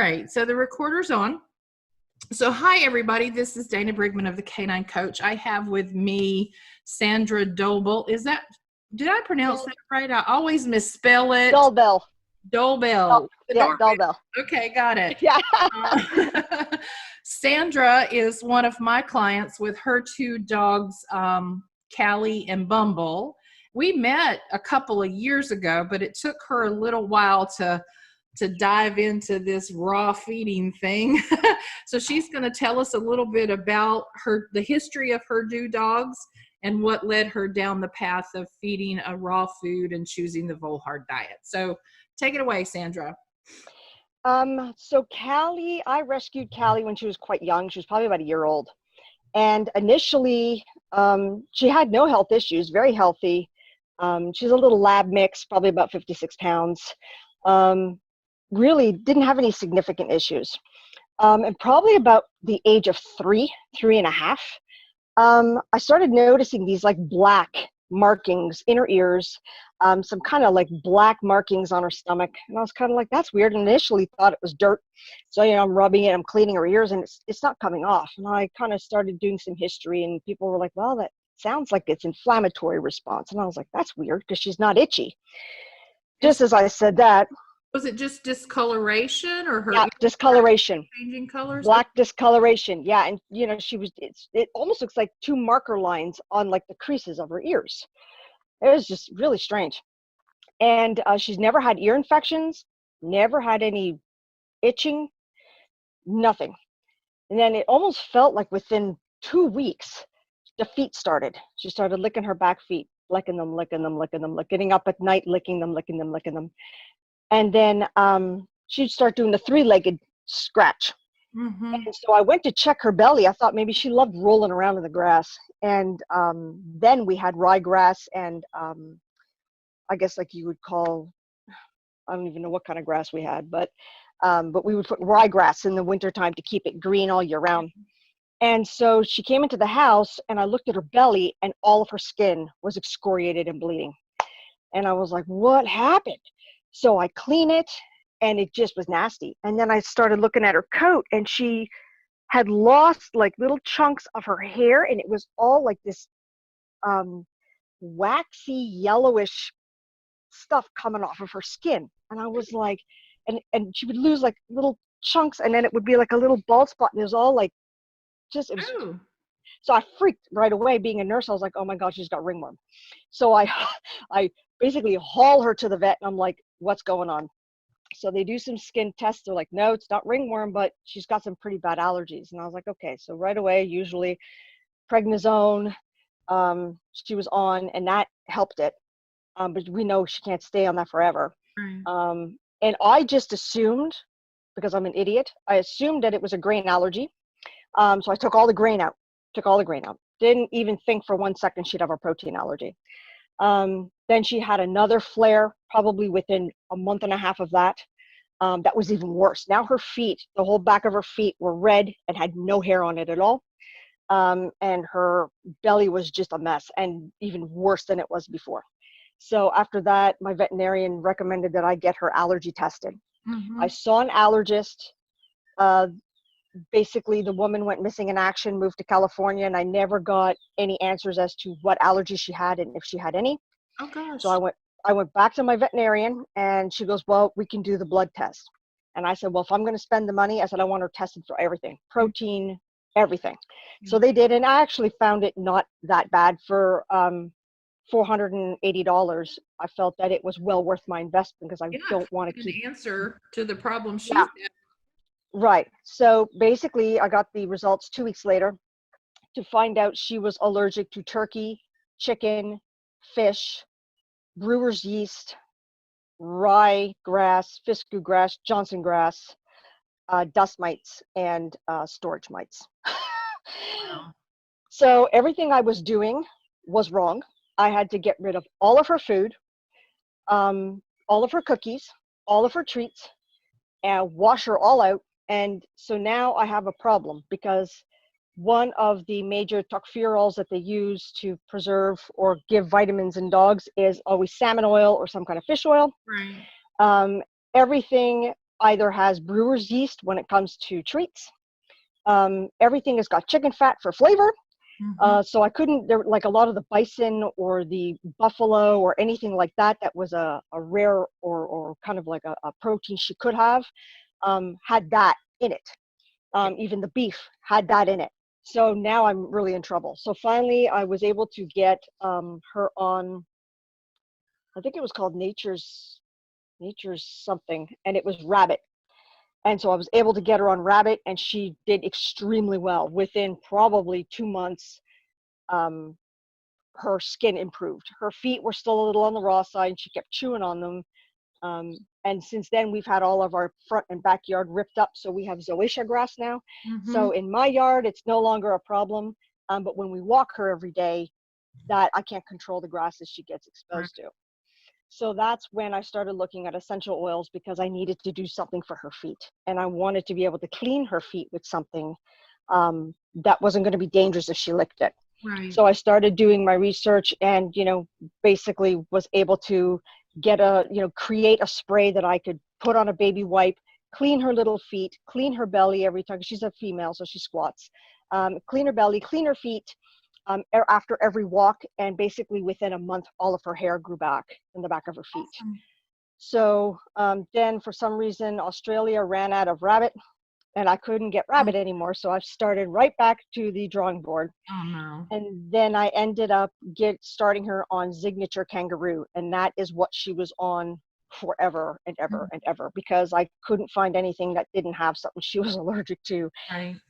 right, so the recorder's on. So hi, everybody. This is Dana Brigman of the Canine Coach. I have with me Sandra Dobell. Did I pronounce that right? I always misspell it. Dobell. Dobell. Dobell. Okay, got it. Yeah. Sandra is one of my clients with her two dogs, Callie and Bumble. We met a couple of years ago, but it took her a little while to dive into this raw feeding thing. So she's going to tell us a little bit about the history of her two dogs and what led her down the path of feeding a raw food and choosing the Volhard diet. So take it away, Sandra. So Callie, I rescued Callie when she was quite young. She was probably about a year old. And initially, she had no health issues, very healthy. She's a little lab mix, probably about 56 pounds. Really didn't have any significant issues. And probably about the age of 3.5, I started noticing these like black markings in her ears, some kind of like black markings on her stomach. And I was kind of like, that's weird. And initially thought it was dirt. So, I'm rubbing it, I'm cleaning her ears, and it's not coming off. And I kind of started doing some history, and people were like, well, that sounds like it's inflammatory response. And I was like, that's weird because she's not itchy. Just as I said that. Was it just discoloration or her? Yeah, discoloration. Changing colors? Black discoloration. Yeah. And, it almost looks like two marker lines on like the creases of her ears. It was just really strange. And she's never had ear infections, never had any itching, nothing. And then it almost felt like within 2 weeks, the feet started. She started licking her back feet, licking them, getting up at night, licking them. And then she'd start doing the 3-legged scratch. Mm-hmm. And so I went to check her belly. I thought maybe she loved rolling around in the grass. And then we had ryegrass and I guess like you would call, I don't even know what kind of grass we had, but we would put ryegrass in the wintertime to keep it green all year round. And so she came into the house and I looked at her belly and all of her skin was excoriated and bleeding. And I was like, what happened? So I clean it and it just was nasty. And then I started looking at her coat and she had lost like little chunks of her hair and it was all like this waxy yellowish stuff coming off of her skin. And I was like, and she would lose like little chunks and then it would be like a little bald spot and it was all like, just, it was, So I freaked right away. Being a nurse, I was like, oh my God, she's got ringworm. So I basically haul her to the vet and I'm like, what's going on? So they do some skin tests. They're like, no, it's not ringworm, but she's got some pretty bad allergies. And I was like, okay. So right away, usually prednisone, she was on and that helped it. But we know she can't stay on that forever. Mm. And I just assumed, because I'm an idiot, I assumed that it was a grain allergy. So I took all the grain out. Didn't even think for 1 second she'd have a protein allergy. Then she had another flare probably within a month and a half of that. That was even worse. Now her feet, the whole back of her feet were red and had no hair on it at all. And her belly was just a mess and even worse than it was before. So after that, my veterinarian recommended that I get her allergy tested. Mm-hmm. I saw an allergist. Basically, the woman went missing in action, moved to California, and I never got any answers as to what allergies she had and if she had any. Oh, gosh. So I went back to my veterinarian, and she goes, well, we can do the blood test. And I said, well, if I'm going to spend the money, I said, I want her tested for everything, protein, everything. Mm-hmm. So they did, and I actually found it not that bad for $480. I felt that it was well worth my investment because I don't want to keep an answer to the problem she's had. Right. So basically, I got the results 2 weeks later to find out she was allergic to turkey, chicken, fish, brewer's yeast, rye grass, fiscu grass, Johnson grass, dust mites, and storage mites. Wow. So everything I was doing was wrong. I had to get rid of all of her food, all of her cookies, all of her treats, and wash her all out. And so now I have a problem because one of the major tocopherols that they use to preserve or give vitamins in dogs is always salmon oil or some kind of fish oil. Right. Everything either has brewer's yeast when it comes to treats. Everything has got chicken fat for flavor. So I couldn't, there, like a lot of the bison or the buffalo or anything like that, that was a rare or kind of like a protein she could have, had that in it. Even the beef had that in it. So now I'm really in trouble. So finally I was able to get her on, I think it was called Nature's something, and it was rabbit. And so I was able to get her on rabbit, and she did extremely well. Within probably 2 months, her skin improved. Her feet were still a little on the raw side, and she kept chewing on them. And since then, we've had all of our front and backyard ripped up, so we have zoysia grass now. So in my yard, it's no longer a problem. But when we walk her every day, that I can't control the grasses she gets exposed to. So that's when I started looking at essential oils, because I needed to do something for her feet. And I wanted to be able to clean her feet with something that wasn't going to be dangerous if she licked it. Right. So I started doing my research, and, basically was able to get create a spray that I could put on a baby wipe, clean her little feet, clean her belly every time. She's a female, so she squats. Clean her belly, clean her feet. After every walk, and basically within a month, all of her hair grew back in the back of her feet. Awesome. So then for some reason, Australia ran out of rabbit, and I couldn't get rabbit anymore. So I started right back to the drawing board. Oh no. And then I ended up starting her on Signature Kangaroo, and that is what she was on forever and ever and ever, because I couldn't find anything that didn't have something she was allergic to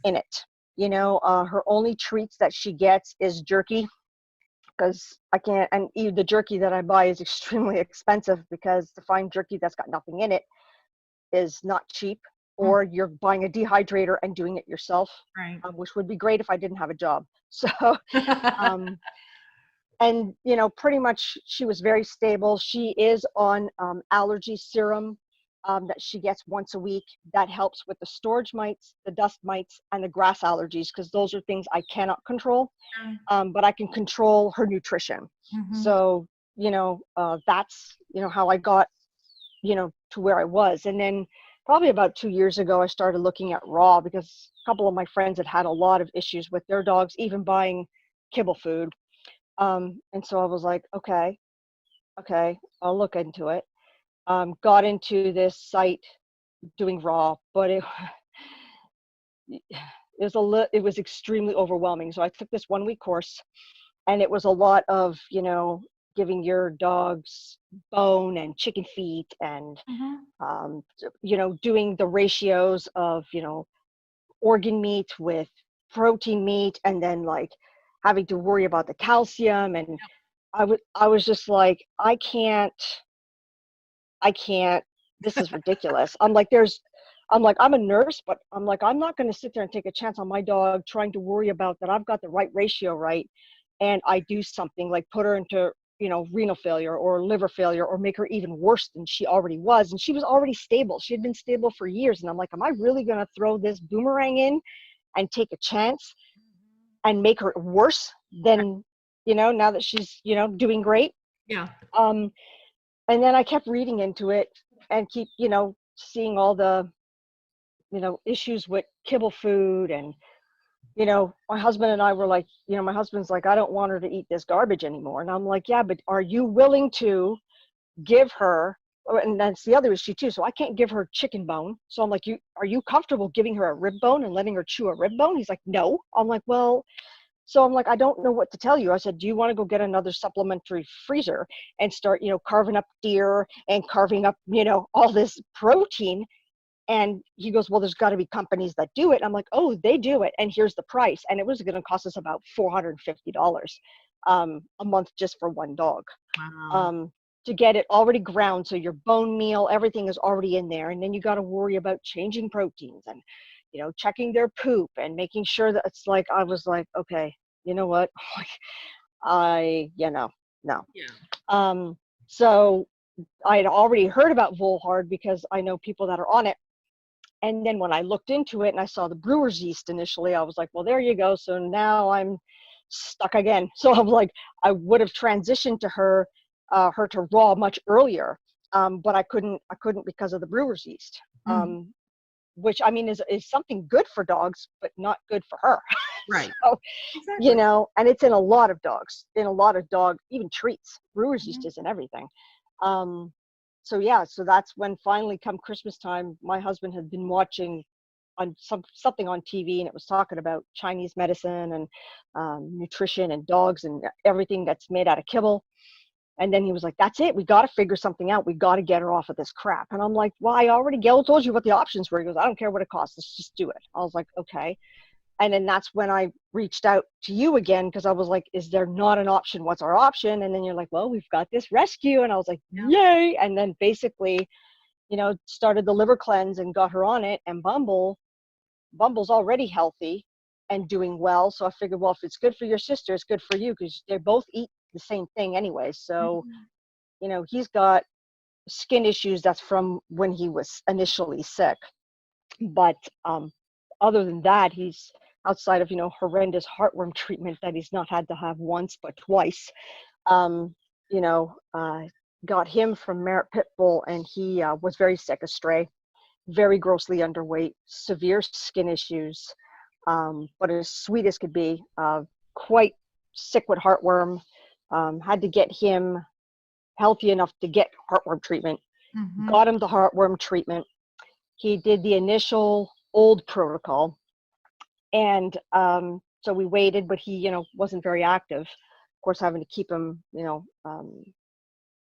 in it. Her only treats that she gets is jerky, because I can't, and even the jerky that I buy is extremely expensive, because to find jerky that's got nothing in it is not cheap, or you're buying a dehydrator and doing it yourself, which would be great if I didn't have a job. So, and, pretty much she was very stable. She is on allergy serum that she gets once a week. That helps with the storage mites, the dust mites, and the grass allergies, because those are things I cannot control, but I can control her nutrition. So, that's, how I got, to where I was. And then probably about 2 years ago, I started looking at raw, because a couple of my friends had a lot of issues with their dogs, even buying kibble food. And so I was like, okay, I'll look into it. Got into this site doing raw, but it was extremely overwhelming. So I took this 1-week course, and it was a lot of, giving your dogs bone and chicken feet, and, doing the ratios of, organ meat with protein meat, and then like having to worry about the calcium. And I was just like, I can't, this is ridiculous. I'm like, I'm a nurse, but I'm like, I'm not going to sit there and take a chance on my dog trying to worry about that I've got the right ratio right, and I do something like put her into, renal failure or liver failure, or make her even worse than she already was. And she was already stable. She had been stable for years. And I'm like, am I really going to throw this boomerang in and take a chance and make her worse than, now that she's, doing great? Yeah. And then I kept reading into it, and keep, seeing all the, issues with kibble food. And, my husband and I were like, my husband's like, I don't want her to eat this garbage anymore. And I'm like, yeah, but are you willing to give her, and that's the other issue too. So I can't give her chicken bone. So I'm like, are you comfortable giving her a rib bone and letting her chew a rib bone? He's like, no. I'm like, well, so I'm like, I don't know what to tell you. I said, do you want to go get another supplementary freezer and start, carving up deer and carving up, all this protein? And he goes, well, there's got to be companies that do it. I'm like, oh, they do it. And here's the price. And it was going to cost us about $450 a month just for one dog. Wow. To get it already ground. So your bone meal, everything is already in there. And then you got to worry about changing proteins and, checking their poop and making sure that it's like, I was like, okay, you know what? No. Yeah. So I had already heard about Volhard, because I know people that are on it. And then when I looked into it and I saw the brewer's yeast initially, I was like, well, there you go. So now I'm stuck again. So I'm like, I would have transitioned to her to raw much earlier. But I couldn't because of the brewer's yeast, Mm. which I mean is something good for dogs, but not good for her. Right. So, Exactly. and it's in a lot of dogs, even treats. Brewer's yeast Mhm. is in everything. Um, so yeah, so that's when finally come Christmas time, my husband had been watching on something on TV, and it was talking about Chinese medicine and nutrition and dogs and everything that's made out of kibble. And then he was like, that's it. We got to figure something out. We got to get her off of this crap. And I'm like, well, I already told you what the options were. He goes, I don't care what it costs. Let's just do it. I was like, okay. And then that's when I reached out to you again, because I was like, is there not an option? What's our option? And then you're like, well, we've got this rescue. And I was like, Yeah. yay. And then basically, started the liver cleanse and got her on it. And Bumble's already healthy and doing well. So I figured, well, if it's good for your sister, it's good for you, because they both eat the same thing anyway. So, Mhm. he's got skin issues that's from when he was initially sick. But other than that, he's outside of, horrendous heartworm treatment that he's not had to have once, but twice. Um, you know, uh, got him from Merritt Pitbull, and he was very sick, a stray, very grossly underweight, severe skin issues, but as sweet as could be, quite sick with heartworm. Had to get him healthy enough to get heartworm treatment. Mhm. Got him the heartworm treatment. He did the initial old protocol, and so we waited, but he, wasn't very active. Of course, having to keep him,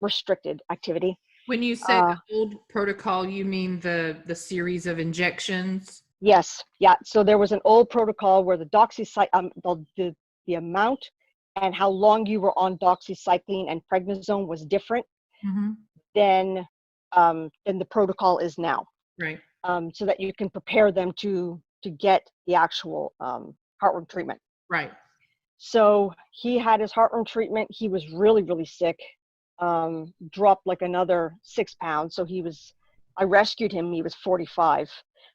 restricted activity. When you say Uh, the old protocol, you mean the series of injections? yes, yeah. So there was an old protocol where the doxycycline, the amount and how long you were on doxycycline and prednisone was different Mhm. than the protocol is now. Right. So that you can prepare them to get the actual heartworm treatment. Right. So he had his heartworm treatment. He was really, really sick. Dropped like another 6 pounds. So I rescued him. He was 45.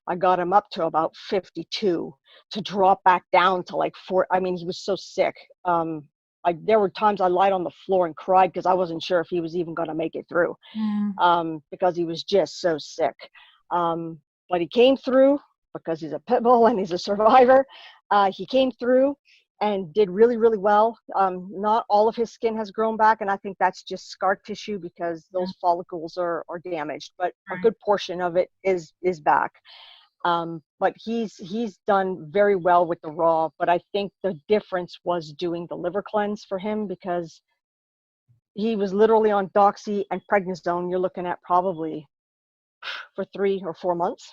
I got him up to about 52 to drop back down to like 4. I mean, he was so sick. There were times I lied on the floor and cried because I wasn't sure if he was even going to make it through, Mm. because he was just so sick. But he came through because he's a pit bull and he's a survivor. He came through and did really, really well. Not all of his skin has grown back, and I think that's just scar tissue because Yeah. those follicles are damaged, but a Right. good portion of it is back. But he's done very well with the raw, but I think the difference was doing the liver cleanse for him, because he was literally on doxy and prednisone. You're looking at probably for 3 or 4 months.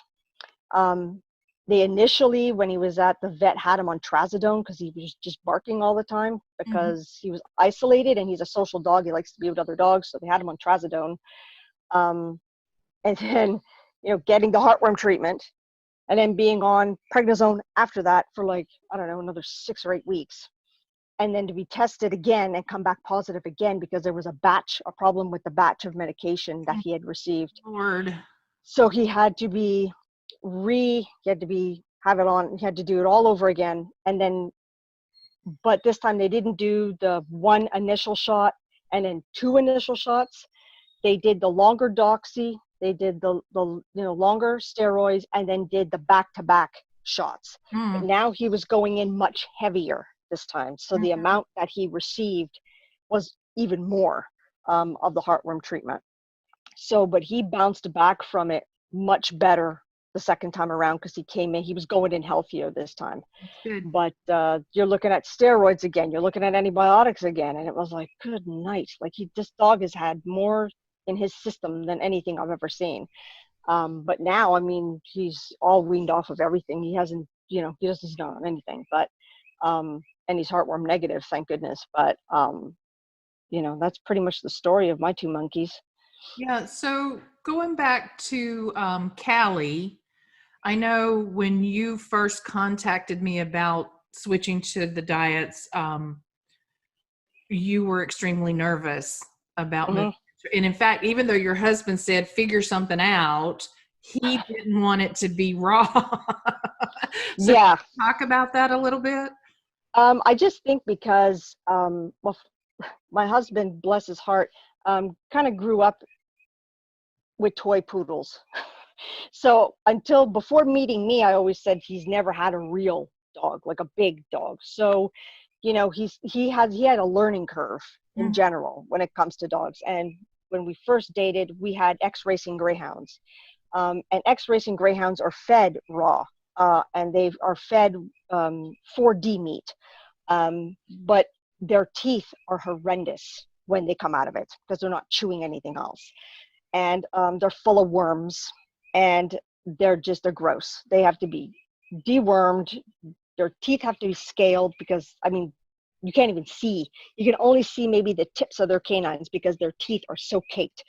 They initially, when he was at the vet, had him on trazodone because he was just barking all the time Mhm. because he was isolated, and he's a social dog. He likes to be with other dogs, so they had him on trazodone. Um, and then, getting the heartworm treatment, and then being on prednisone after that for like, I don't know, another 6 or 8 weeks. And then to be tested again and come back positive again because there was a problem with the batch of medication that he had received. Lord. So he had to be he had to do it all over again. And then, but this time they didn't do the one initial shot and then 2 initial shots. They did the longer doxy, they did the longer steroids, and then did the back-to-back shots. But Mm. now he was going in much heavier this time. So the Mhm. amount that he received was even more of the heartworm treatment. So, but he bounced back from it much better the second time around because he was going in healthier this time. That's good. But you're looking at steroids again, you're looking at antibiotics again, and it was like, good night. Like this dog has had more in his system than anything I've ever seen. But now, I mean, he's all weaned off of everything. He hasn't, he doesn't know anything, but, and he's heartworm negative, thank goodness. But, that's pretty much the story of my 2 monkeys. Yeah. So going back to Callie, I know when you first contacted me about switching to the diets, you were extremely nervous about moving. Hmm. And in fact, even though your husband said figure something out, he didn't want it to be raw. So can Yeah. you talk about that a little bit? I just think because, well, my husband, bless his heart, kind of grew up with toy poodles. So before meeting me, I always said he's never had a real dog, like a big dog. So, he had a learning curve in general when it comes to dogs. And when we first dated, we had ex-racing greyhounds. And ex-racing greyhounds are fed raw, and they are fed 4D meat. But their teeth are horrendous when they come out of it because they're not chewing anything else. And they're full of worms, and they're gross. They have to be dewormed. Their teeth have to be scaled because, you can't even see. You can only see maybe the tips of their canines because their teeth are so caked.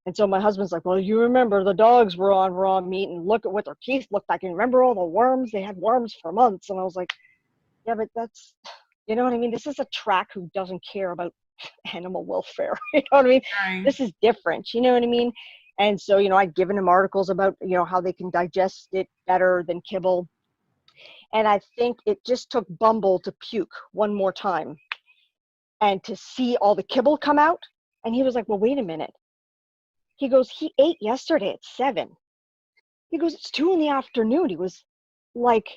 And so my husband's like, well, you remember the dogs were on raw meat and look at what their teeth looked like. And remember all the worms? They had worms for months. And I was like, yeah, but that's, you know what I mean? This is a track who doesn't care about animal welfare. You know what I mean? Right. This is different. You know what I mean? And so, I'd given him articles about, how they can digest it better than kibble. And I think it just took Bumble to puke one more time and to see all the kibble come out. And he was like, well, wait a minute. He goes, he ate yesterday at 7. He goes, it's 2 PM. He was like,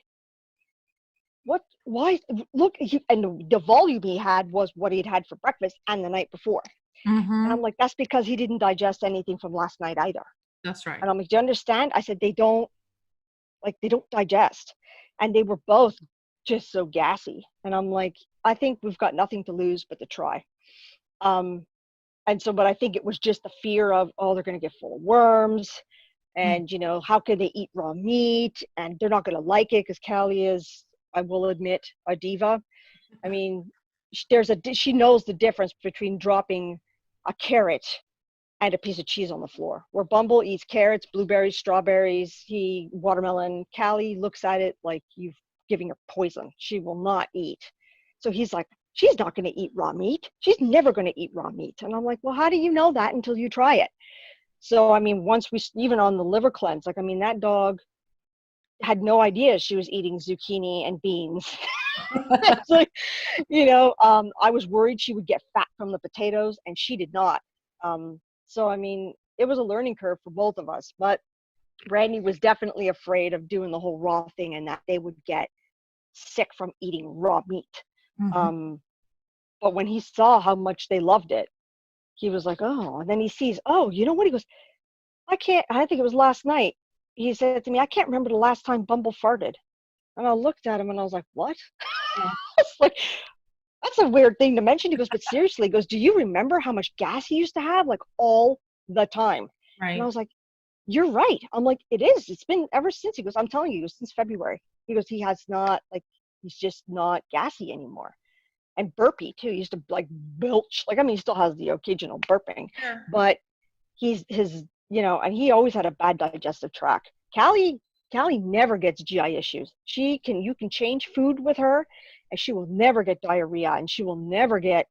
what, why, look, and the volume he had was what he'd had for breakfast and the night before. And I'm like, that's because he didn't digest anything from last night either. That's right. And I'm like, do you understand? I said, they don't digest. And they were both just so gassy. And I'm like, I think we've got nothing to lose but to try. And so, but I think it was just the fear of, oh, they're going to get full of worms. And, how can they eat raw meat? And they're not going to like it because Callie is, I will admit, a diva. I mean, she knows the difference between dropping a carrot and a piece of cheese on the floor. Where Bumble eats carrots, blueberries, strawberries, watermelon. Callie looks at it like you've giving her poison. She will not eat. So he's like, she's not going to eat raw meat. She's never going to eat raw meat. And I'm like, well, how do you know that until you try it? So, once even on the liver cleanse, that dog had no idea she was eating zucchini and beans. It's like, I was worried she would get fat from the potatoes, and she did not. So, it was a learning curve for both of us, but Randy was definitely afraid of doing the whole raw thing and that they would get sick from eating raw meat. But when he saw how much they loved it, he was like, oh, and then he sees, oh, you know what? He goes, I think it was last night. He said to me, I can't remember the last time Bumble farted. And I looked at him and I was like, what? I was like, that's a weird thing to mention. He goes, but seriously, he goes, do you remember how much gas he used to have? Like all the time. Right. And I was like, you're right. I'm like, it is. It's been ever since. He goes, I'm telling you, since February. He goes, he's just not gassy anymore. And burpy too. He used to belch. He still has the occasional burping, but and he always had a bad digestive tract. Callie never gets GI issues. You can change food with her and she will never get diarrhea, and she will never get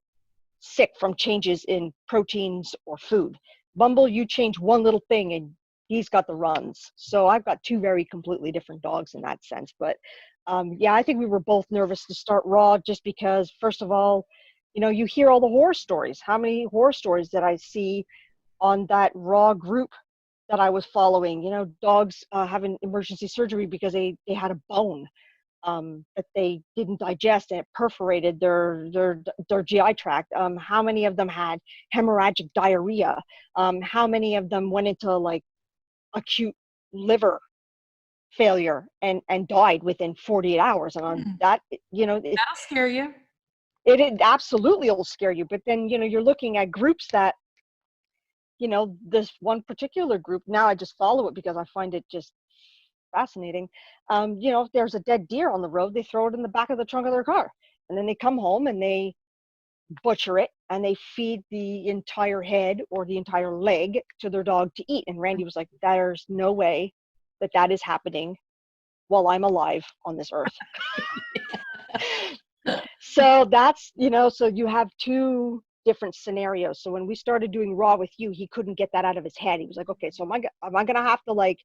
sick from changes in proteins or food. Bumble, you change one little thing and he's got the runs. So I've got 2 very completely different dogs in that sense. But I think we were both nervous to start raw just because, first of all, you hear all the horror stories. How many horror stories did I see on that raw group that I was following? Dogs having emergency surgery because they had a bone that they didn't digest and it perforated their GI tract. How many of them had hemorrhagic diarrhea? How many of them went into acute liver failure and died within 48 hours? And on that, that'll scare you. It absolutely will scare you. But then, you're looking at groups that, this one particular group, now I just follow it because I find it just fascinating. If there's a dead deer on the road, they throw it in the back of the trunk of their car. And then they come home and they butcher it and they feed the entire head or the entire leg to their dog to eat. And Randy was like, there's no way that is happening while I'm alive on this earth. So that's, so you have 2 different scenarios. So when we started doing raw with you, he couldn't get that out of his head. He was like, okay, so am I going to have to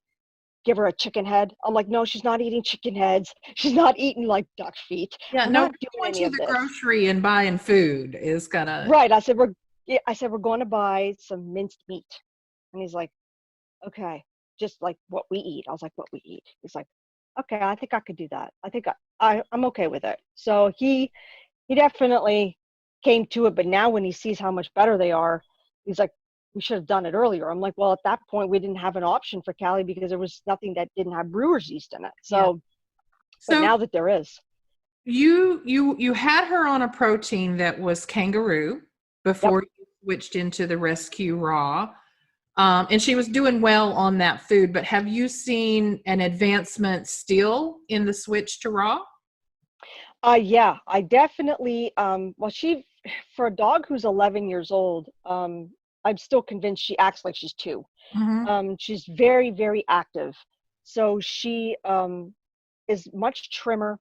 give her a chicken head? I'm like, no, she's not eating chicken heads. She's not eating duck feet. Yeah, I'm no, not doing going any to of the this. grocery and buying food is gonna. Right. I said, we're going to buy some minced meat. And he's like, okay, just like what we eat. I was like, what we eat. He's like, okay, I think I could do that. I think I'm okay with it. So he definitely came to it, but now when he sees how much better they are, he's like, we should have done it earlier. I'm like, well, at that point we didn't have an option for Callie because there was nothing that didn't have brewer's yeast in it. Yeah. So, but So now that there is. you had her on a protein that was kangaroo Yep. before you switched into the rescue raw. And she was doing well on that food, but have you seen an advancement still in the switch to raw? Yeah, I definitely, well, for a dog who's 11 years old, I'm still convinced she acts like she's 2. Mm-hmm. She's very, very active. So she, is much trimmer.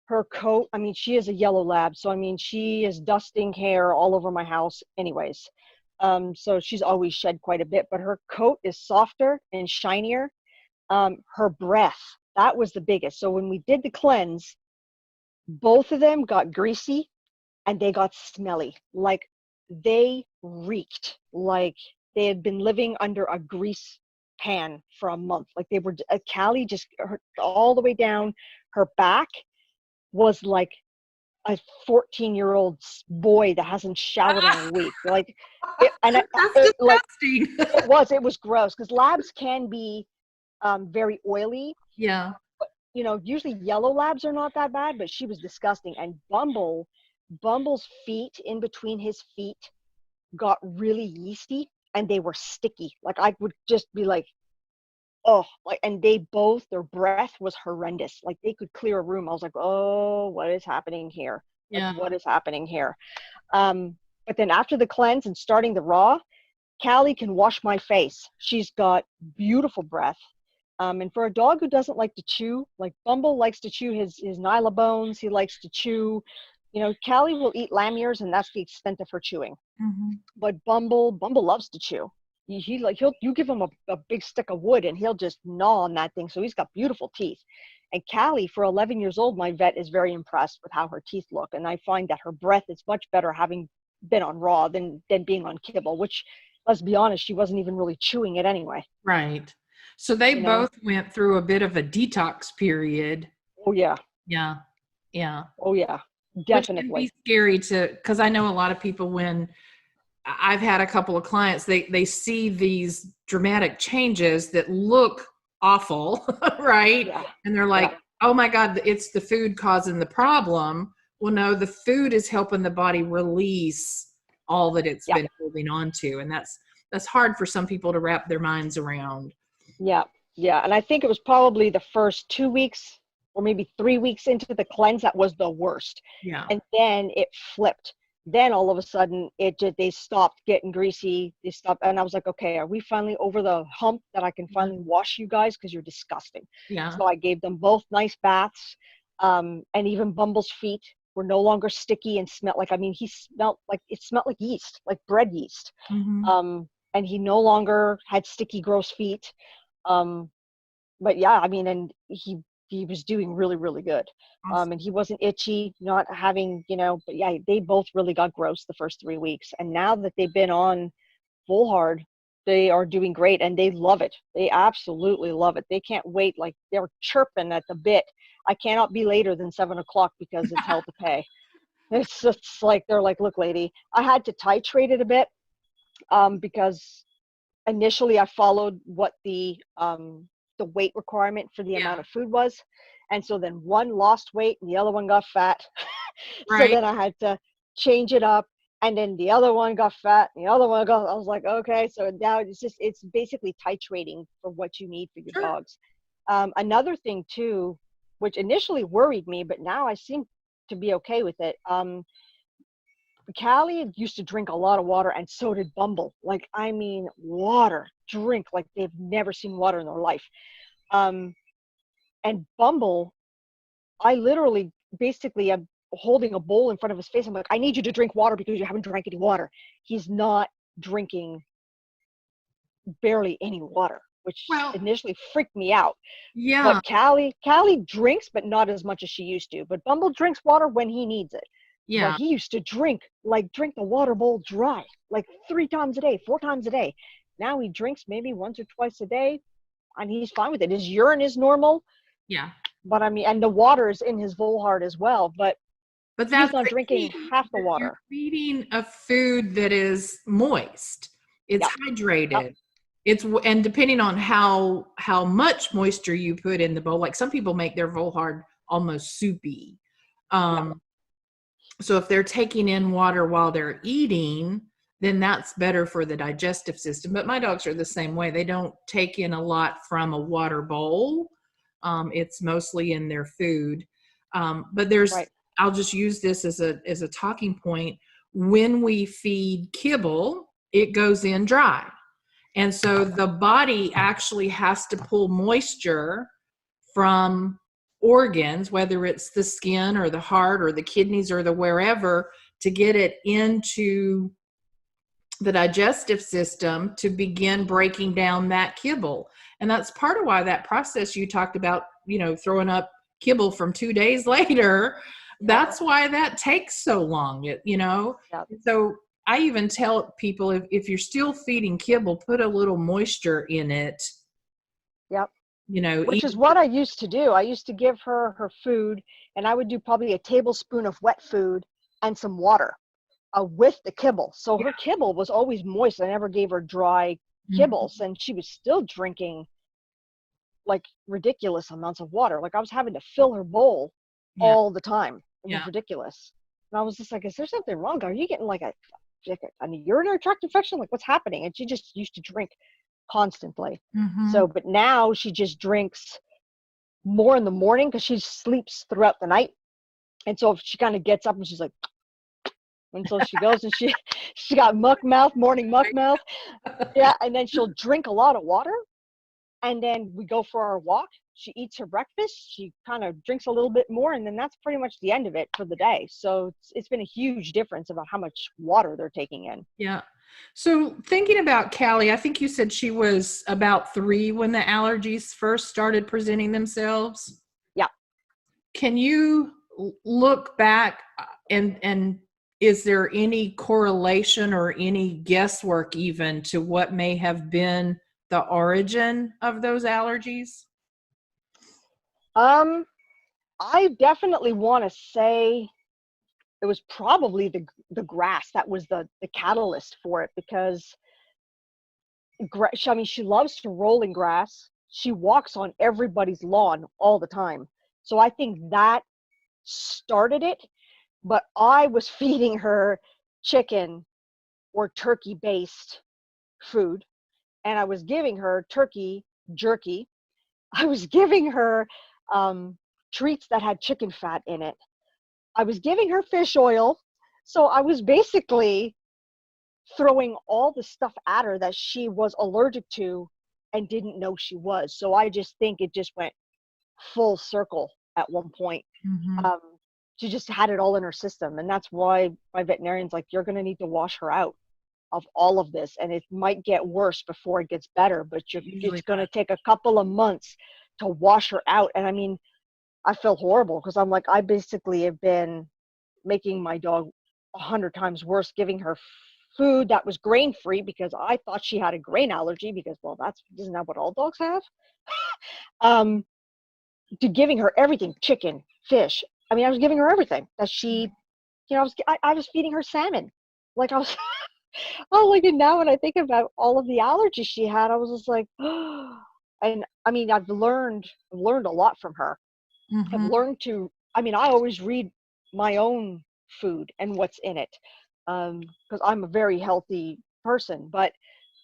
Her coat, I mean, she is a yellow lab. So, I mean, she is dusting hair all over my house anyways. So she's always shed quite a bit, but her coat is softer and shinier. Her breath, that was the biggest. So when we did the cleanse, both of them got greasy and they got smelly. Like they reeked like they had been living under a grease pan for a month. Like they were, Callie just all the way down her back was like a 14-year-old boy that hasn't showered in a week. Like, That's like disgusting. it was gross because labs can be very oily. Yeah. You know, usually yellow labs are not that bad, but she was disgusting. And Bumble's feet, in between his feet, got really yeasty and they were sticky. Like I would just be like, oh, like, and their breath was horrendous. Like they could clear a room. I was like, oh, what is happening here? Like, Yeah. what is happening here? But then after the cleanse and starting the raw, Callie can wash my face. She's got beautiful breath. And for a dog who doesn't like to chew, like Bumble likes to chew his nyla bones, he likes to chew, you know, Callie will eat lamb ears and that's the extent of her chewing. Mm-hmm. But Bumble loves to chew. You give him a big stick of wood and he'll just gnaw on that thing. So he's got beautiful teeth. And Callie, for 11 years old, my vet is very impressed with how her teeth look. And I find that her breath is much better having been on raw than being on kibble, which, let's be honest, she wasn't even really chewing it anyway. Right. So they both went through a bit of a detox period. Oh, yeah. Yeah. Yeah. Oh, yeah. Definitely. Which can be scary because I know a lot of people, when I've had a couple of clients, they see these dramatic changes that look awful, right? Yeah. And they're like, oh my God, it's the food causing the problem. Well, no, the food is helping the body release all that it's been holding on to. And that's hard for some people to wrap their minds around. Yeah. Yeah. And I think it was probably the first 2 weeks or maybe 3 weeks into the cleanse that was the worst. Yeah. And then it flipped. Then all of a sudden they stopped getting greasy. They stopped. And I was like, okay, are we finally over the hump that I can finally wash you guys? Cause you're disgusting. Yeah. So I gave them both nice baths. And even Bumble's feet were no longer sticky and smelled like, it smelled like yeast, like bread yeast. Mm-hmm. And he no longer had sticky, gross feet. But yeah, I mean, and he was doing really, really good. Awesome. And he wasn't itchy, not having, but yeah, they both really got gross the first 3 weeks. And now that they've been on full hard, they are doing great and they love it. They absolutely love it. They can't wait. Like they're chirping at the bit. I cannot be later than 7:00 because it's hell to pay. It's like, they're like, look, lady, I had to titrate it a bit because initially I followed what the weight requirement for the amount of food was. And so then one lost weight and the other one got fat. Right. So then I had to change it up. And then the other one got fat and the other one I was like, okay. So now it's basically titrating for what you need for your dogs. Another thing too, which initially worried me, but now I seem to be okay with it. Callie used to drink a lot of water and so did Bumble. Like, I mean, drink like they've never seen water in their life. And Bumble, I literally basically am holding a bowl in front of his face. I'm like, I need you to drink water because you haven't drank any water. He's not drinking barely any water, which initially freaked me out. Yeah. But Callie drinks, but not as much as she used to. But Bumble drinks water when he needs it. Yeah. But he used to drink the water bowl dry, like 3 times a day, 4 times a day. Now he drinks maybe once or twice a day, and he's fine with it. His urine is normal. Yeah. But I mean, and the water is in his Volhard as well, but that's he's not drinking half the water. You're feeding a food that is moist. It's hydrated. It's, and depending on how much moisture you put in the bowl, like some people make their Volhard almost soupy. So if they're taking in water while they're eating, then that's better for the digestive system. But my dogs are the same way. They don't take in a lot from a water bowl. It's mostly in their food. But there's, I'll just use this as a talking point. When we feed kibble, it goes in dry. And so the body actually has to pull moisture from organs, whether it's the skin or the heart or the kidneys or the wherever, to get it into the digestive system to begin breaking down that kibble. And that's part of why that process you talked about, you know, throwing up kibble from 2 days later, that's why that takes so long, you know? So I even tell people, if you're still feeding kibble, put a little moisture in it. You know, which is what I used to do. I used to give her her food, and I would do probably a tablespoon of wet food and some water with the kibble. So her kibble was always moist. I never gave her dry kibbles, and she was still drinking like ridiculous amounts of water. Like I was having to fill her bowl all the time. It was ridiculous. And I was just like, is there something wrong? Are you getting like a urinary tract infection? Like what's happening? And she just used to drink constantly. So, but now she just drinks more in the morning because she sleeps throughout the night. And so if she kind of gets up and she's like, and so she goes and she got muck mouth, morning muck mouth. And then she'll drink a lot of water. And then we go for our walk. She eats her breakfast. She kind of drinks a little bit more. And then that's pretty much the end of it for the day. So it's been a huge difference about how much water they're taking in. So thinking about Callie, I think you said she was about 3 when the allergies first started presenting themselves. Can you look back and is there any correlation or any guesswork even to what may have been the origin of those allergies? I definitely want to say it was probably the grass that was the catalyst for it, because I mean, she loves to roll in grass. She walks on everybody's lawn all the time. So I think that started it. But I was feeding her chicken or turkey based food, and I was giving her turkey jerky. I was giving her treats that had chicken fat in it. I was giving her fish oil. So I was basically throwing all the stuff at her that she was allergic to and didn't know she was. So I just think it just went full circle at one point. She just had it all in her system. And that's why my veterinarian's like, you're going to need to wash her out of all of this. And it might get worse before it gets better, but it's going to take a couple of months to wash her out. And I mean, I feel horrible because I'm like, I basically have been making my dog 100 times worse, giving her food that was grain free because I thought she had a grain allergy because, well, isn't that what all dogs have? To giving her everything, chicken, fish. I mean, I was giving her everything that she, you know, I was feeding her salmon. Like I was, oh, like, and now when I think about all of the allergies she had, I was just like, oh. And I mean, I've learned a lot from her. I've learned to, I mean, I always read my own food and what's in it because I'm a very healthy person, but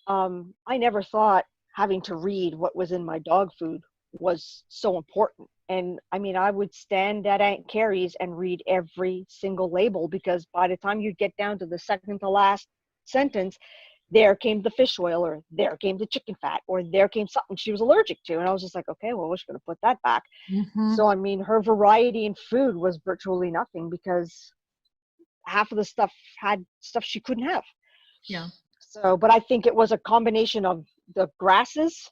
I never thought having to read what was in my dog food was so important. And I mean, I would stand at Aunt Carrie's and read every single label because by the time you get down to the second to last sentence, there came the fish oil, or there came the chicken fat, or there came something she was allergic to. And I was just like, okay, well, we're just going to put that back. So, I mean, her variety in food was virtually nothing because half of the stuff had stuff she couldn't have. So, but I think it was a combination of the grasses,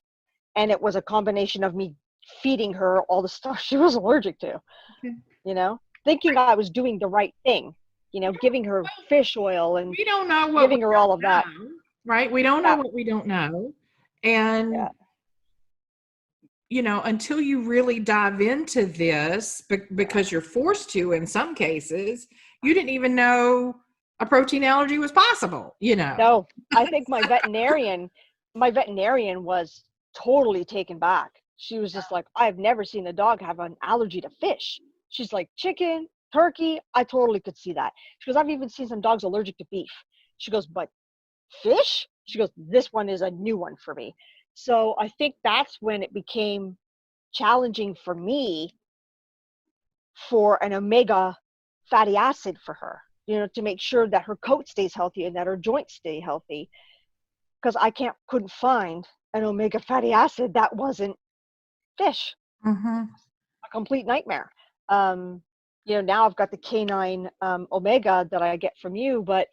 and it was a combination of me feeding her all the stuff she was allergic to, you know, thinking I was doing the right thing, you know, giving her fish oil and we don't know what giving her all of that. right? We don't know Yeah. what we don't know. And, Yeah. until you really dive into this, because you're forced to in some cases, you didn't even know a protein allergy was possible. No, I think my veterinarian was totally taken back. She was just like, I've never seen a dog have an allergy to fish. She's like, chicken, turkey, I totally could see that. She goes, I've even seen some dogs allergic to beef. She goes, but fish? She goes, this one is a new one for me. So I think that's when it became challenging for me for an omega fatty acid for her, to make sure that her coat stays healthy and that her joints stay healthy. Because I couldn't find an omega fatty acid that wasn't fish. Mm-hmm. A complete nightmare. Now I've got the canine omega that I get from you, but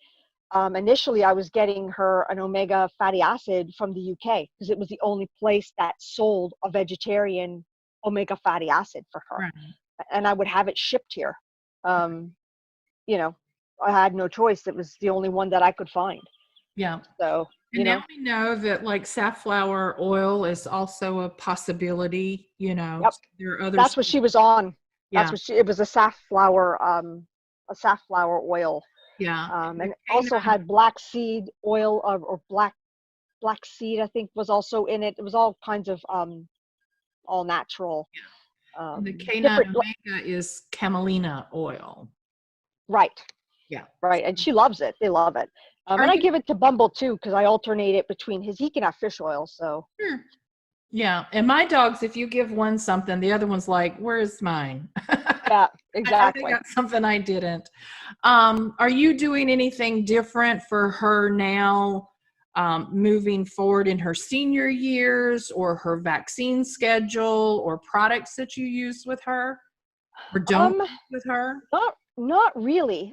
initially I was getting her an omega fatty acid from the UK because it was the only place that sold a vegetarian omega fatty acid for her. Right. And I would have it shipped here. You know, I had no choice. It was the only one that I could find. Yeah. So, And now we know that like safflower oil is also a possibility, Yep. there are other. That's what she was on. Yeah. It was a safflower oil. Yeah. And also had black seed oil or black seed, I think, was also in it. It was all kinds of all natural. Yeah. And the canine omega is camelina oil. Right. Yeah. Right. And she loves it. They love it. And I give it to Bumble too, because I alternate it between he can have fish oil. So. Sure. Yeah. And my dogs, if you give one something, the other one's like, where's mine? Yeah, exactly. I got something I didn't. Are you doing anything different for her now, moving forward in her senior years, or her vaccine schedule, or products that you use with her or don't use with her? Not really,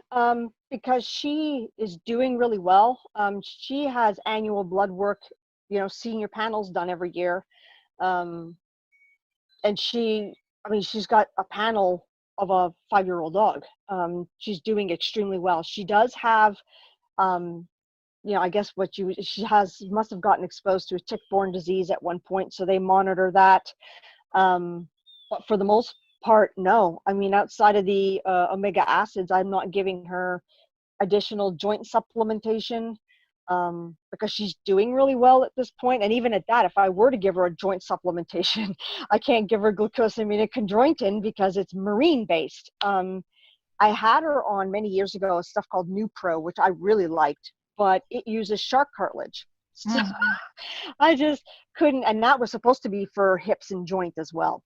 because she is doing really well. She has annual blood work, senior panels done every year. And she's got a panel of a 5-year-old dog. She's doing extremely well. She does have, I guess must have gotten exposed to a tick-borne disease at one point, so they monitor that. But for the most part, no. Outside of the omega acids, I'm not giving her additional joint supplementation, because she's doing really well at this point. And even at that, if I were to give her a joint supplementation, I can't give her glucosaminochondroitin because it's marine based. I had her on many years ago a stuff called Nupro, which I really liked, but it uses shark cartilage. So I just couldn't, and that was supposed to be for hips and joint as well.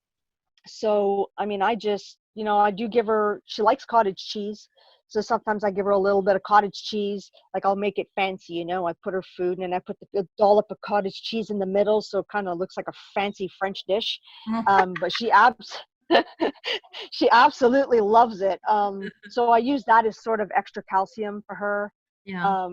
So, I do give her, she likes cottage cheese. So sometimes I give her a little bit of cottage cheese. Like I'll make it fancy, I put her food and I put the dollop of cottage cheese in the middle. So it kind of looks like a fancy French dish. But she absolutely loves it. So I use that as sort of extra calcium for her. Yeah.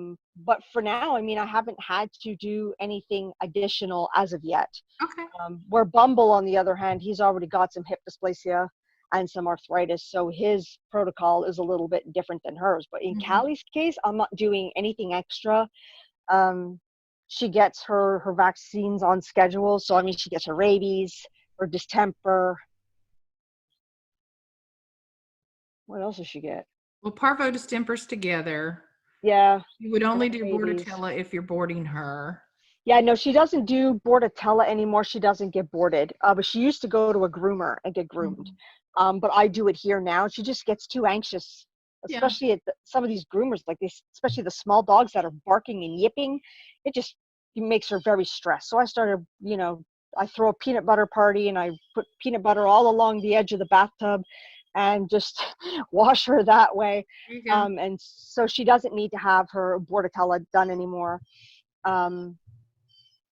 But for now, I haven't had to do anything additional as of yet. Okay. Where Bumble, on the other hand, he's already got some hip dysplasia and some arthritis, so his protocol is a little bit different than hers. But in Callie's case, I'm not doing anything extra. She gets her vaccines on schedule, so she gets her rabies, her distemper. What else does she get? Well, parvo distempers together. Yeah. You would only do Bordetella if you're boarding her. Yeah, no, she doesn't do Bordetella anymore. She doesn't get boarded. But she used to go to a groomer and get groomed. But I do it here now. She just gets too anxious, especially at some of these groomers, like this, especially the small dogs that are barking and yipping. It makes her very stressed. So I started, I throw a peanut butter party and I put peanut butter all along the edge of the bathtub and just wash her that way. And so she doesn't need to have her Bordetella done anymore.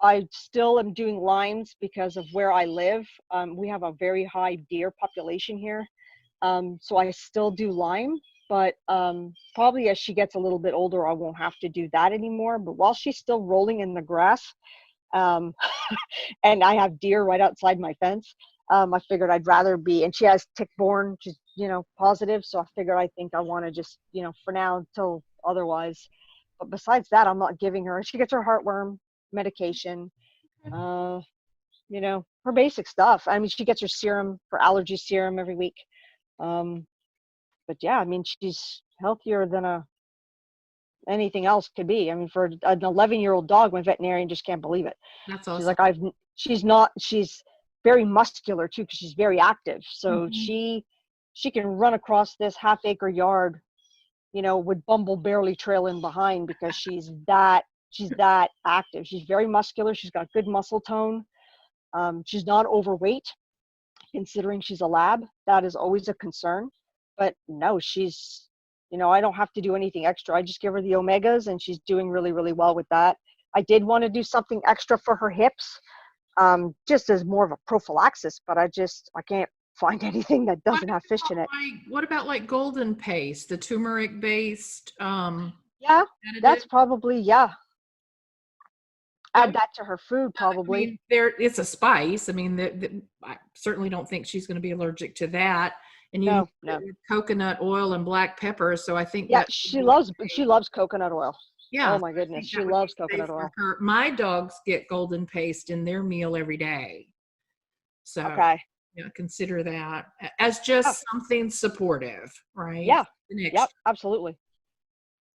I still am doing Lymes because of where I live. We have a very high deer population here. So I still do Lyme, but probably as she gets a little bit older, I won't have to do that anymore. But while she's still rolling in the grass, and I have deer right outside my fence, I figured I'd rather be, and she has tick-borne, she's, positive. So I figured I think I want to just, for now until otherwise, But besides that, I'm not giving her. She gets her heartworm medication, you know, her basic stuff. I mean, she gets her serum, her allergy serum every week. But yeah, I mean, she's healthier than anything else could be. I mean, for an 11-year-old dog, my veterinarian just can't believe it. That's She's awesome. like, she's very muscular too, because she's very active. So she can run across this half-acre yard, you know, with Bumble barely trailing behind, because she's that active. She's very muscular. She's got good muscle tone. She's not overweight, considering she's a lab. That is always a concern. But no, she's, you know, I don't have to do anything extra. I just give her the omegas, and she's doing really, really well with that. I did want to do something extra for her hips, just as more of a prophylaxis, but I can't find anything that doesn't have fish in it. What about like golden paste, the turmeric based? Yeah, that's probably, add that to her food, probably. I mean, it's a spice. I mean, I certainly don't think she's going to be allergic to that. And you know, coconut oil and black pepper. So I think she loves coconut oil. Yeah. Oh my goodness, she loves coconut oil. My dogs get golden paste in their meal every day. So you know, consider that as just something supportive, right? Yeah. Yep. Absolutely.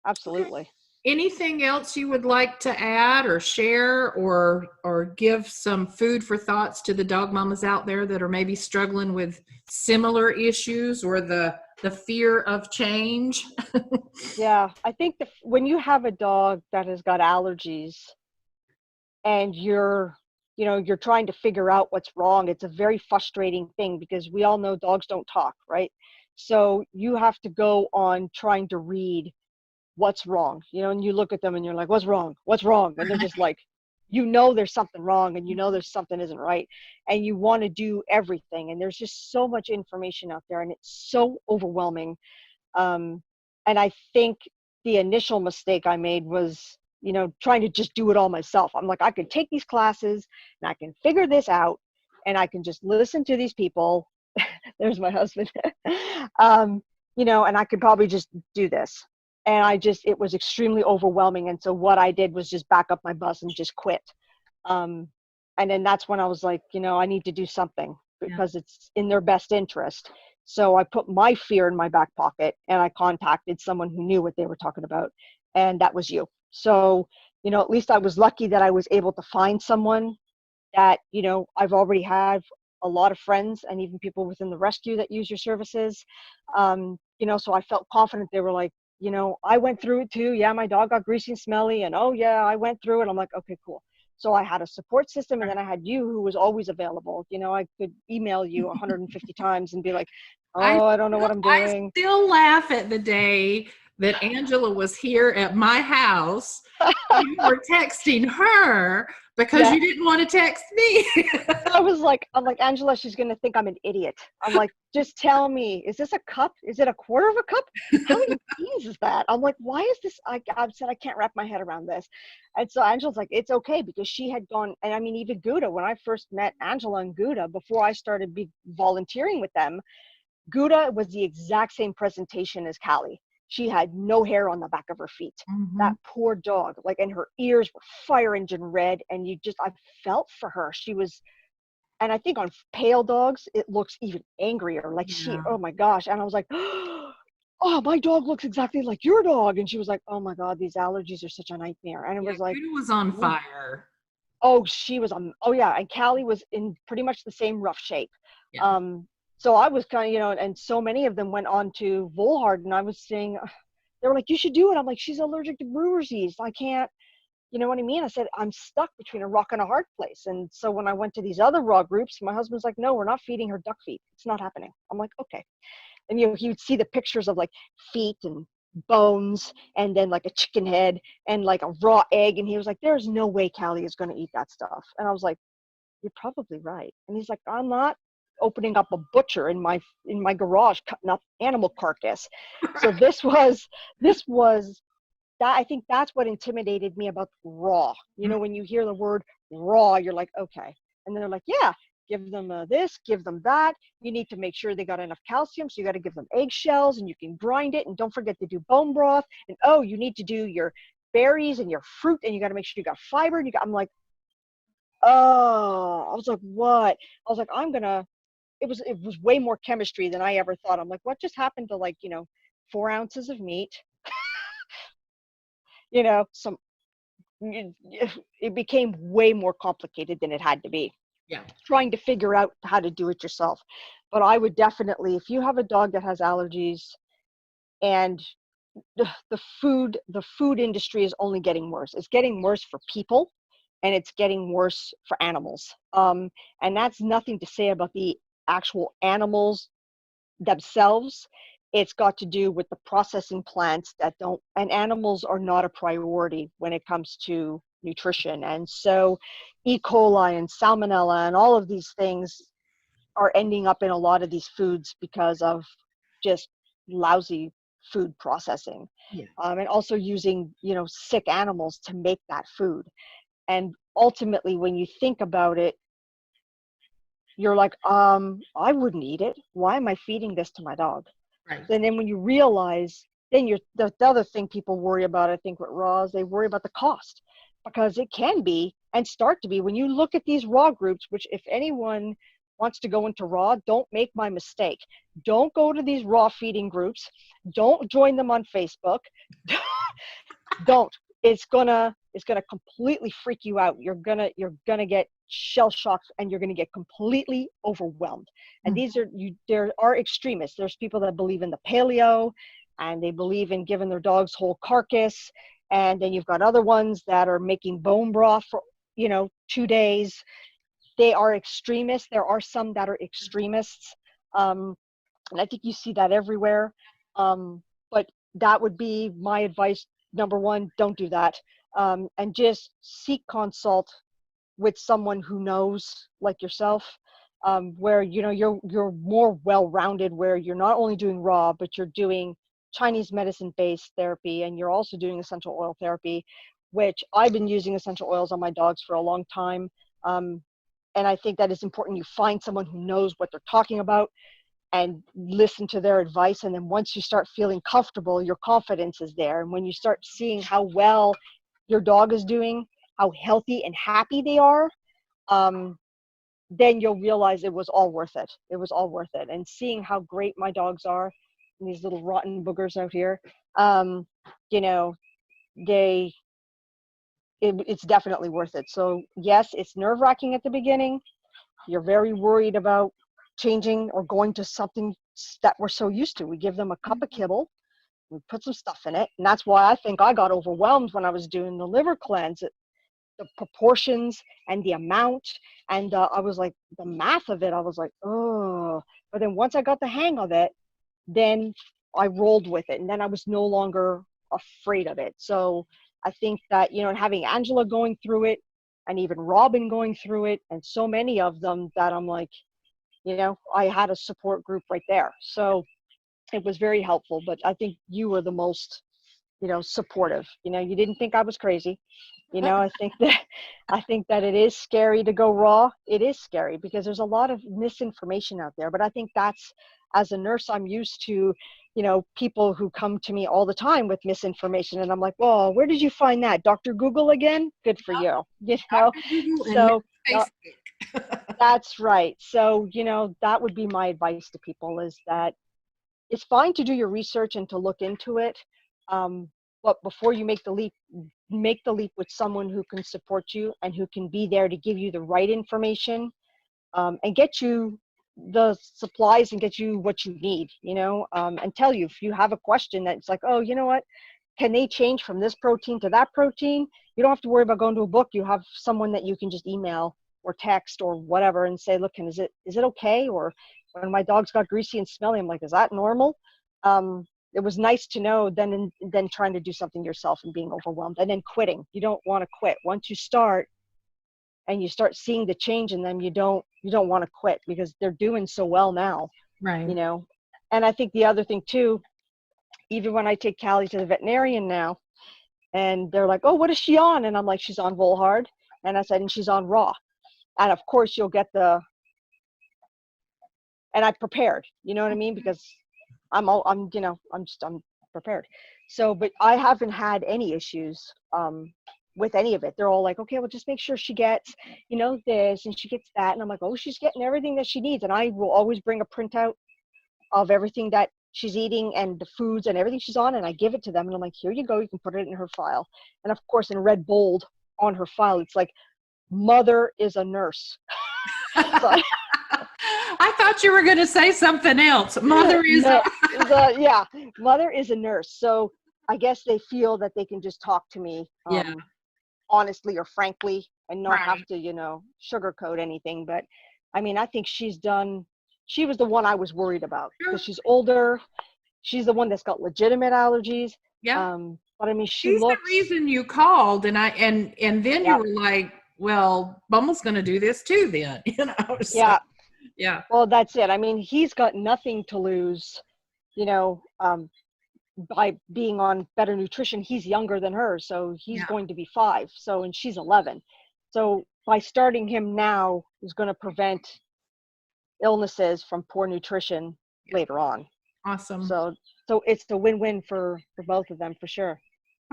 Absolutely. Okay. Anything else you would like to add or share, or give some food for thoughts to the dog mamas out there that are maybe struggling with similar issues, or the fear of change? Yeah, I think when you have a dog that has got allergies, and you're trying to figure out what's wrong, it's a very frustrating thing, because we all know dogs don't talk, right? So you have to go on trying to read what's wrong, you know, and you look at them and you're like, what's wrong? And they're just like, you know, there's something wrong, and you know, there's something isn't right, and you want to do everything. And there's just so much information out there, and it's so overwhelming. And I think the initial mistake I made was, you know, trying to just do it all myself. I'm like, I can take these classes and I can figure this out, and I can just listen to these people. There's my husband. You know, and I could probably just do this. And it was extremely overwhelming. And so what I did was just back up my bus and just quit. And then that's when I was like, you know, I need to do something, because it's in their best interest. So I put my fear in my back pocket, and I contacted someone who knew what they were talking about. And that was you. So, you know, at least I was lucky that I was able to find someone that, you know, I've already had a lot of friends, and even people within the rescue that use your services. You know, so I felt confident. They were like, you know, I went through it too. Yeah, my dog got greasy and smelly, and oh yeah, I went through it. I'm like, okay, cool. So I had a support system, and then I had you, who was always available. You know, I could email you 150 times and be like, oh, I don't know what I'm doing. I still laugh at the day that Angela was here at my house. You were texting her because you didn't want to text me. I'm like, Angela, she's going to think I'm an idiot. I'm like, just tell me, is this a cup? Is it a quarter of a cup? How many beans is that? I'm like, why is this? I've said, I can't wrap my head around this. And so Angela's like, it's okay, because she had gone, and I mean, even Gouda, when I first met Angela and Gouda, before I started volunteering with them, Gouda was the exact same presentation as Callie. She had no hair on the back of her feet. That poor dog, like, and her ears were fire engine red. And I felt for her. She was, and I think on pale dogs, it looks even angrier. Like oh my gosh. And I was like, oh, my dog looks exactly like your dog. And she was like, oh my God, these allergies are such a nightmare. And it was like, Gouda was on fire. Oh, she was on, oh yeah. And Callie was in pretty much the same rough shape. So I was kind of, you know, and so many of them went on to Volhard, and I was saying, they were like, you should do it. I'm like, she's allergic to brewer's yeast. I can't, you know what I mean? I said, I'm stuck between a rock and a hard place. And so when I went to these other raw groups, my husband's like, no, we're not feeding her duck feet. It's not happening. I'm like, okay. And, you know, he would see the pictures of like feet and bones, and then like a chicken head and like a raw egg. And he was like, there's no way Callie is going to eat that stuff. And I was like, you're probably right. And he's like, I'm not opening up a butcher in my garage cutting up animal carcass. So this was that. I think that's what intimidated me about raw. You know, when you hear the word raw, you're like, okay. And they're like, yeah, give them this, give them that. You need to make sure they got enough calcium, so you got to give them eggshells, and you can grind it, and don't forget to do bone broth, and oh, you need to do your berries and your fruit, and you got to make sure you got fiber. And I'm like, oh, I was like, what? I was like, it was way more chemistry than I ever thought. I'm like, what just happened to, like, 4 ounces of meat, some, it became way more complicated than it had to be. Yeah. Trying to figure out how to do it yourself. But I would definitely, if you have a dog that has allergies, and the food industry is only getting worse. It's getting worse for people, and it's getting worse for animals. And that's nothing to say about the actual animals themselves. It's got to do with the processing plants that don't, and animals are not a priority when it comes to nutrition. And so E. coli and salmonella and all of these things are ending up in a lot of these foods because of just lousy food processing. Yeah. And also using, sick animals to make that food. And ultimately, when you think about it, you're like, I wouldn't eat it. Why am I feeding this to my dog? Right. And then when you realize, then the other thing people worry about, I think, with raw is they worry about the cost, because it can be and start to be, when you look at these raw groups, which if anyone wants to go into raw, don't make my mistake. Don't go to these raw feeding groups. Don't join them on Facebook. Don't. It's gonna completely freak you out. You're gonna get shell shocked, and you're gonna get completely overwhelmed. And there are extremists. There's people that believe in the paleo, and they believe in giving their dogs whole carcass. And then you've got other ones that are making bone broth for 2 days. They are extremists. There are some that are extremists, and I think you see that everywhere. But that would be my advice. Number one, don't do that, and just seek consult with someone who knows, like yourself, where you're more well-rounded, where you're not only doing raw, but you're doing Chinese medicine-based therapy, and you're also doing essential oil therapy, which I've been using essential oils on my dogs for a long time. And I think that it's important you find someone who knows what they're talking about and listen to their advice. And then once you start feeling comfortable, your confidence is there. And when you start seeing how well your dog is doing, how healthy and happy they are, then you'll realize it was all worth it. It was all worth it. And seeing how great my dogs are, and these little rotten boogers out here, it's definitely worth it. So yes, it's nerve-wracking at the beginning. You're very worried about changing or going to something that we're so used to. We give them a cup of kibble, we put some stuff in it. And that's why I think I got overwhelmed when I was doing the liver cleanse. The proportions and the amount, and I was like, the math of it, I was like, oh. But then once I got the hang of it, then I rolled with it, and then I was no longer afraid of it. So I think that, having Angela going through it, and even Robin going through it, and so many of them, that I'm like, I had a support group right there. So it was very helpful. But I think you were the most, supportive. You didn't think I was crazy. I think that it is scary to go raw. It is scary because there's a lot of misinformation out there. But I think that's, as a nurse, I'm used to, people who come to me all the time with misinformation, and I'm like, well, where did you find that? Dr. Google again? Good for you. So that's right. So, that would be my advice to people, is that it's fine to do your research and to look into it. But before you make the leap with someone who can support you and who can be there to give you the right information, and get you the supplies and get you what you need, and tell you if you have a question that's like, oh, you know what, can they change from this protein to that protein? You don't have to worry about going to a book. You have someone that you can just email or text or whatever and say, look, is it okay? Or when my dogs got greasy and smelly, I'm like, is that normal? It was nice to know than trying to do something yourself and being overwhelmed and then quitting. You don't want to quit. Once you start and you start seeing the change in them, you don't want to quit, because they're doing so well now. Right. And I think the other thing too, even when I take Callie to the veterinarian now, and they're like, oh, what is she on? And I'm like, she's on Volhard. And I said, and she's on raw. And of course you'll get and I prepared, you know what I mean? Because I'm prepared. So, but I haven't had any issues with any of it. They're all like, okay, well, just make sure she gets, this and she gets that. And I'm like, oh, she's getting everything that she needs. And I will always bring a printout of everything that she's eating and the foods and everything she's on. And I give it to them. And I'm like, here you go. You can put it in her file. And of course, in red bold on her file, it's like, mother is a nurse. So I thought you were going to say something else. Mother is yeah, mother is a nurse. So I guess they feel that they can just talk to me honestly or frankly and not have to, sugarcoat anything. But I mean, I think she was the one I was worried about because she's older. She's the one that's got legitimate allergies. Yeah. But I mean, she's the reason you called, and then you were like, well, Bumble's going to do this too then, So, yeah. Well, that's it. I mean, he's got nothing to lose, by being on better nutrition. He's younger than her, so he's going to be 5. So, and she's 11. So by starting him now is going to prevent illnesses from poor nutrition later on. Awesome. So it's a win-win for both of them for sure.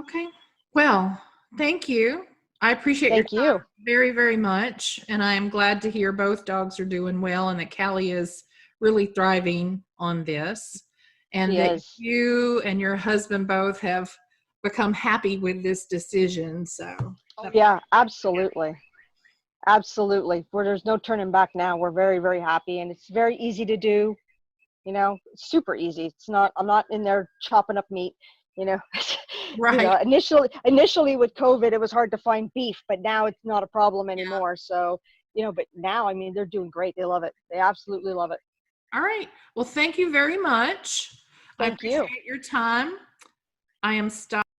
Okay. Well, thank you. I appreciate your time very, very much. And I am glad to hear both dogs are doing well and that Callie is really thriving on this. And that you and your husband both have become happy with this decision. So yeah, absolutely. Absolutely. Where there's no turning back now. We're very, very happy. And it's very easy to do. It's super easy. I'm not in there chopping up meat, Right. Initially with COVID, it was hard to find beef, but now it's not a problem anymore. So, but now, I mean, they're doing great. They love it. They absolutely love it. All right. Well, thank you very much. Thank you. I appreciate your time. I am stopped.